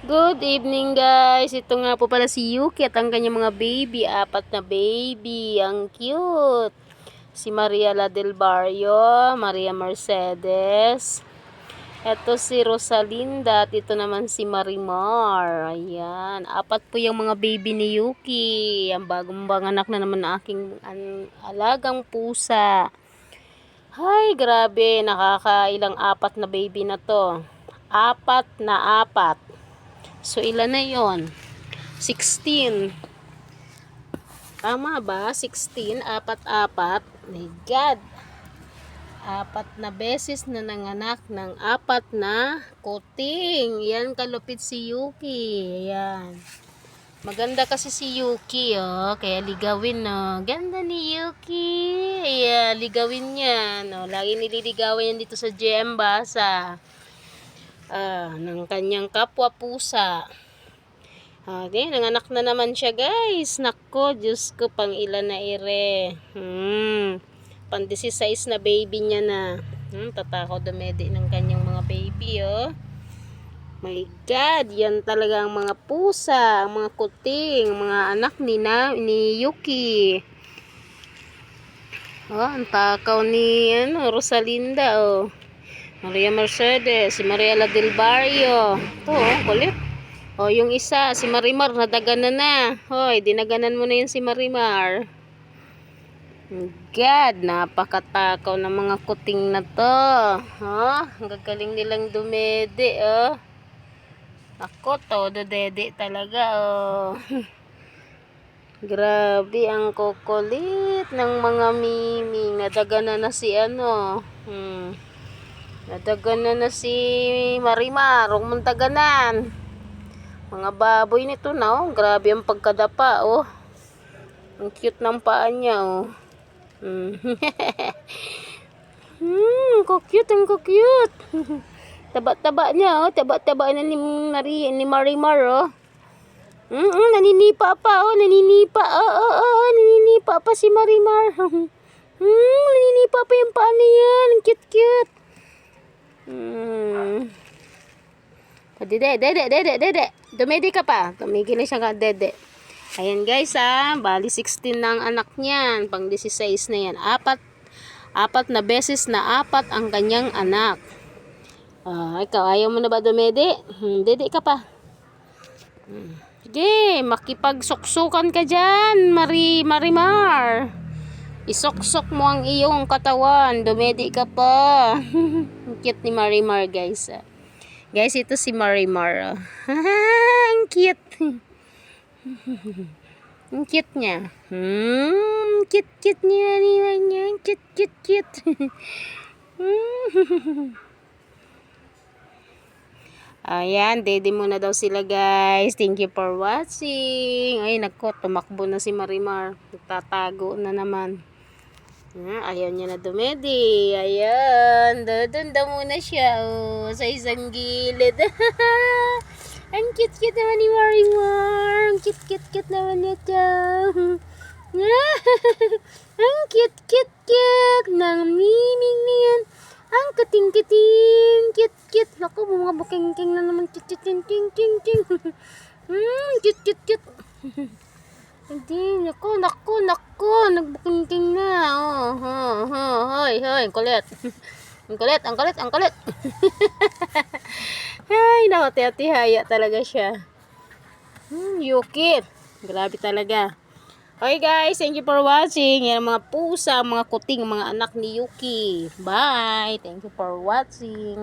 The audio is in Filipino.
Good evening guys. Ito nga po pala si Yuki at ang kanyang mga baby. 4 na baby. Ang cute. Si Maria La Del Barrio, Maria Mercedes. Ito si Rosalinda at ito naman si Marimar. Ayan. 4 po yung mga baby ni Yuki. Ang bagong anak na naman na aking alagang pusa. Hay, grabe. Nakakailang 4 na baby na to. 4 na 4. So, ilan na yon? 16. Tama ba? 16, 4-4. My God. 4 na beses na nanganak ng 4 na kuting. Yan, kalupit si Yuki. Ayan. Maganda kasi si Yuki, oh. Kaya ligawin, no. Ganda ni Yuki. Ayan, ligawin niya, no. Lagi nililigawan yan dito sa GM Basa. Ng kanyang kapwa pusa. Okay, nanganak na naman siya guys. Nako, Diyos ko, pang ilan na ire. Pang 16 na baby niya na. Tatakaw dumedi ng kanyang mga baby, oh. My God, yan talaga ang mga pusa, ang mga kuting, mga anak ni Yuki. Ang takaw ni Rosalinda, oh. Maria Mercedes, si Maria La Del Barrio. Ito, kulit. Yung isa, si Marimar, nadaganan na. Hoy, dinaganan mo na yun si Marimar. God, napakatakaw ng mga kuting na to. Ang gagaling nilang dumede, oh. Ako, todo dede talaga, oh. Grabe, ang kukulit ng mga miming. Nadaganan na si Nadaganan na si Marimar. Huwag mong taganan. Mga baboy nito na, oh. Grabe ang pagkadapa, oh. Ang cute ng paa niya, oh. Cute, ang cute. Taba-taba niya, oh. Taba-taba na ni Marimar, oh. Naninipa pa, oh. Naninipa. Naninipa pa si Marimar. Naninipa pa yung paa niya. Ang cute. Dede. Dumedi ka pa. Tumigil na siya ka, dede. Ayan guys, bali 16 na ang anak niyan. Pang 16 na yan. 4 na beses na 4 ang kanyang anak. Ikaw, ayaw mo na ba dumedi? Dede ka pa. Sige, makipagsuksukan ka dyan, Marimar. Isuksok mo ang iyong katawan. Dumedi ka pa. Cute ni Marimar, guys. Guys, ito si Marimar. Ang cute. Ang cute niya. Cute niya. Cute. Ayan, dede muna daw sila guys. Thank you for watching. Ay, nako, tumakbo na si Marimar. Tatago na naman. Ayaw niya na dumedi. Ayan. Doon daw muna siya. Sa isang gilid. Ang cute naman ni Marimar. Ang cute naman nito. Ang cute ng miming niyan. Ang kating. Cute. Naku, mga buking-king na naman. Cute. Cute. Hindi, naku. Nagbuking-king na. Hoy. Kulit. Ang kulit. Ay, nakatihaya talaga siya. Yuki. Grabe talaga. Okay guys, thank you for watching. Yan ang mga pusa, mga kuting, mga anak ni Yuki. Bye. Thank you for watching.